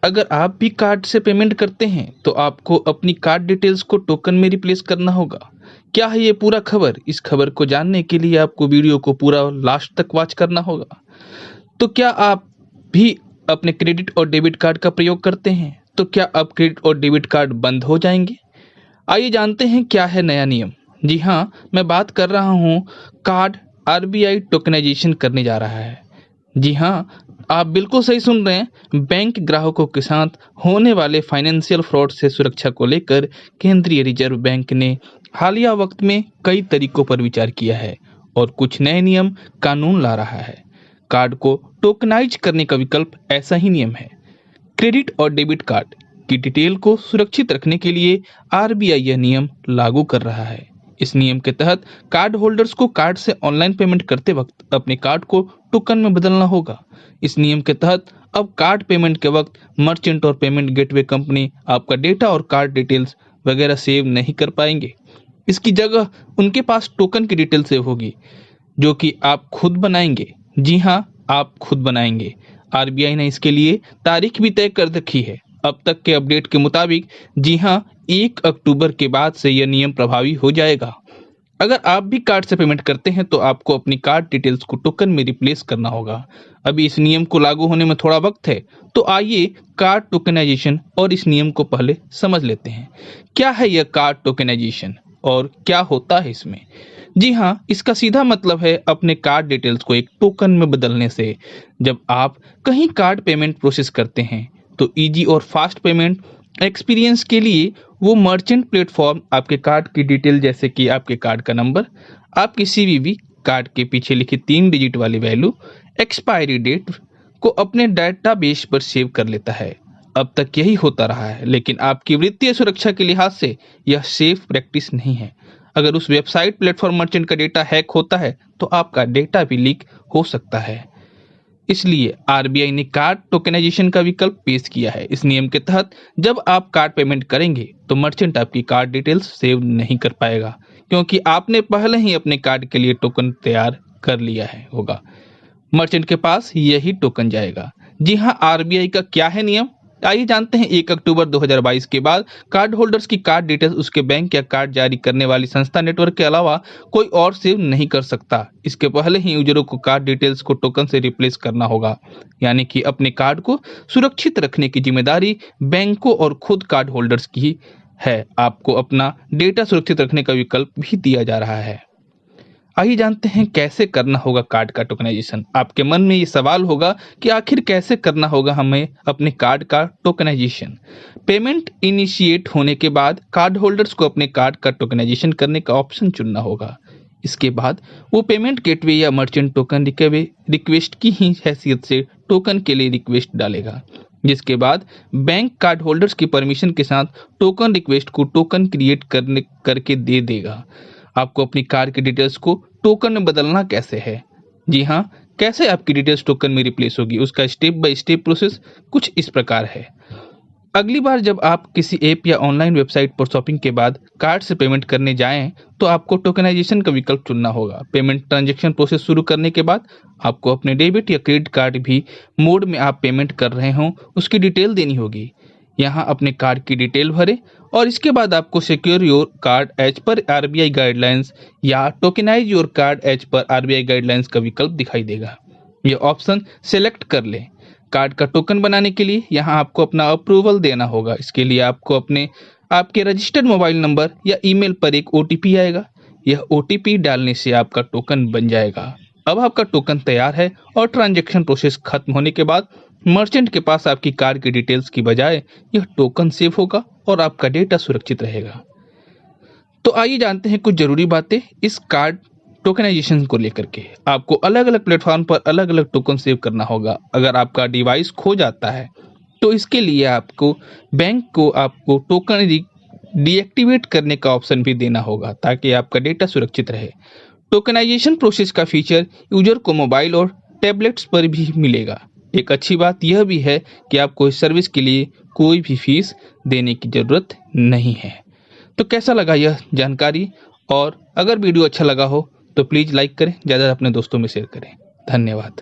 अगर आप भी कार्ड से पेमेंट करते हैं तो आपको अपनी कार्ड डिटेल्स को टोकन में रिप्लेस करना होगा। क्या है ये पूरा खबर? इस खबर को जानने के लिए आपको वीडियो को पूरा लास्ट तक वॉच करना होगा। तो क्या आप भी अपने क्रेडिट और डेबिट कार्ड का प्रयोग करते हैं? तो क्या अब क्रेडिट और डेबिट कार्ड बंद हो जाएंगे? आइए जानते हैं क्या है नया नियम। जी हाँ, मैं बात कर रहा हूँ कार्ड आरबीआई टोकनाइजेशन करने जा रहा है। जी हाँ, आप बिल्कुल सही सुन रहे हैं। बैंक ग्राहकों के साथ होने वाले फाइनेंशियल फ्रॉड से सुरक्षा को लेकर केंद्रीय रिजर्व बैंक ने हालिया वक्त में कई तरीकों पर विचार किया है और कुछ नए नियम कानून ला रहा है। कार्ड को टोकनाइज करने का विकल्प ऐसा ही नियम है। क्रेडिट और डेबिट कार्ड की डिटेल को सुरक्षित रखने के लिए आरबीआई यह नियम लागू कर रहा है। इस नियम के तहत कार्ड होल्डर्स को कार्ड से ऑनलाइन पेमेंट करते वक्त अपने कार्ड को टोकन में बदलना होगा। इस नियम के तहत अब कार्ड पेमेंट के वक्त मर्चेंट और पेमेंट गेटवे कंपनी आपका डेटा और कार्ड डिटेल्स वगैरह सेव नहीं कर पाएंगे। इसकी जगह उनके पास टोकन की डिटेल सेव होगी जो कि आप खुद बनाएंगे। जी हाँ, आप खुद बनाएंगे। आरबीआई ने इसके लिए तारीख भी तय कर रखी है। अब तक के अपडेट के मुताबिक जी हाँ, 1 अक्टूबर के बाद से यह नियम प्रभावी हो जाएगा। अगर आप भी कार्ड से पेमेंट करते हैं तो आपको अपनी कार्ड डिटेल्स को टोकन में रिप्लेस करना होगा। अभी इस नियम को लागू होने में थोड़ा वक्त है, तो आइए कार्ड टोकनाइजेशन और इस नियम को पहले समझ लेते हैं। क्या है यह कार्ड टोकनाइजेशन और क्या होता है इसमें? जी हाँ, इसका सीधा मतलब है अपने कार्ड डिटेल्स को एक टोकन में बदलने से। जब आप कहीं कार्ड पेमेंट प्रोसेस करते हैं तो इजी और फास्ट पेमेंट एक्सपीरियंस के लिए वो मर्चेंट प्लेटफॉर्म आपके कार्ड की डिटेल जैसे कि आपके कार्ड का नंबर, आपकी सीवीवी, कार्ड के पीछे लिखी 3 डिजिट वाली वैल्यू, एक्सपायरी डेट को अपने डेटाबेस पर सेव कर लेता है। अब तक यही होता रहा है, लेकिन आपकी वित्तीय सुरक्षा के लिहाज से यह सेफ प्रैक्टिस नहीं है। अगर उस वेबसाइट प्लेटफॉर्म मर्चेंट का डेटा हैक होता है तो आपका डेटा भी लीक हो सकता है। इसलिए आरबीआई ने कार्ड टोकनाइजेशन का विकल्प पेश किया है। इस नियम के तहत जब आप कार्ड पेमेंट करेंगे तो मर्चेंट आपकी कार्ड डिटेल्स सेव नहीं कर पाएगा, क्योंकि आपने पहले ही अपने कार्ड के लिए टोकन तैयार कर लिया है होगा। मर्चेंट के पास यही टोकन जाएगा। जी हाँ, आरबीआई का क्या है नियम? आइए जानते हैं। 1 अक्टूबर 2022 के बाद कार्ड होल्डर्स की कार्ड डिटेल्स उसके बैंक या कार्ड जारी करने वाली संस्था नेटवर्क के अलावा कोई और सेव नहीं कर सकता। इसके पहले ही यूजरों को कार्ड डिटेल्स को टोकन से रिप्लेस करना होगा, यानी कि अपने कार्ड को सुरक्षित रखने की जिम्मेदारी बैंकों और खुद कार्ड होल्डर्स की है। आपको अपना डेटा सुरक्षित रखने का विकल्प भी दिया जा रहा है। आइए जानते हैं कैसे करना होगा कार्ड का टोकनाइजेशन। आपके मन में ये सवाल होगा कि आखिर कैसे करना होगा हमें अपने कार्ड का टोकनाइजेशन। पेमेंट इनिशिएट होने के बाद कार्ड होल्डर्स को अपने कार्ड का टोकनाइजेशन करने का ऑप्शन चुनना होगा। इसके बाद वो पेमेंट गेटवे या मर्चेंट टोकन रिक्वेस्ट की ही हैसियत से टोकन के लिए रिक्वेस्ट डालेगा, जिसके बाद बैंक कार्ड होल्डर्स की परमिशन के साथ टोकन रिक्वेस्ट को टोकन क्रिएट करके दे देगा। आपको अपनी कार्ड की डिटेल्स को टोकन में बदलना कैसे है? जी हाँ, कैसे आपकी डिटेल्स टोकन में रिप्लेस होगी, उसका स्टेप बाय स्टेप प्रोसेस कुछ इस प्रकार है। अगली बार जब आप किसी ऐप या ऑनलाइन वेबसाइट पर शॉपिंग के बाद कार्ड से पेमेंट करने जाएं, तो आपको टोकनाइजेशन का विकल्प चुनना होगा। पेमेंट ट्रांजैक्शन प्रोसेस शुरू करने के बाद आपको अपने डेबिट या क्रेडिट कार्ड भी मोड में आप पेमेंट कर रहे हों उसकी डिटेल देनी होगी। यहाँ अपने कार्ड की डिटेल भरें और इसके बाद आपको secure your card as per RBI guidelines या tokenise your card as per RBI guidelines का विकल्प दिखाई देगा। यह ऑप्शन सेलेक्ट कर लें। कार्ड का टोकन बनाने के लिए यहाँ आपको अपना अप्रूवल देना होगा। इसके लिए आपको आपके रजिस्टर्ड मोबाइल नंबर या ईमेल पर एक ओटीपी आएगा। यह ओटीपी डालने से आपका टोकन बन जाएगा। अब आपका टोकन तैयार है और ट्रांजैक्शन प्रोसेस खत्म होने के बाद मर्चेंट के पास आपकी कार्ड की डिटेल्स की बजाय यह टोकन सेव होगा और आपका डेटा सुरक्षित रहेगा। तो आइए जानते हैं कुछ जरूरी बातें इस कार्ड टोकनाइजेशन को लेकर के। आपको अलग अलग प्लेटफॉर्म पर अलग अलग टोकन सेव करना होगा। अगर आपका डिवाइस खो जाता है तो इसके लिए आपको बैंक को आपको टोकन डीएक्टिवेट करने का ऑप्शन भी देना होगा ताकि आपका डेटा सुरक्षित रहे। टोकनाइजेशन प्रोसेस का फीचर यूजर को मोबाइल और टैबलेट्स पर भी मिलेगा। एक अच्छी बात यह भी है कि आपको इस सर्विस के लिए कोई भी फीस देने की जरूरत नहीं है। तो कैसा लगा यह जानकारी? और अगर वीडियो अच्छा लगा हो तो प्लीज़ लाइक करें, ज़्यादा अपने दोस्तों में शेयर करें। धन्यवाद।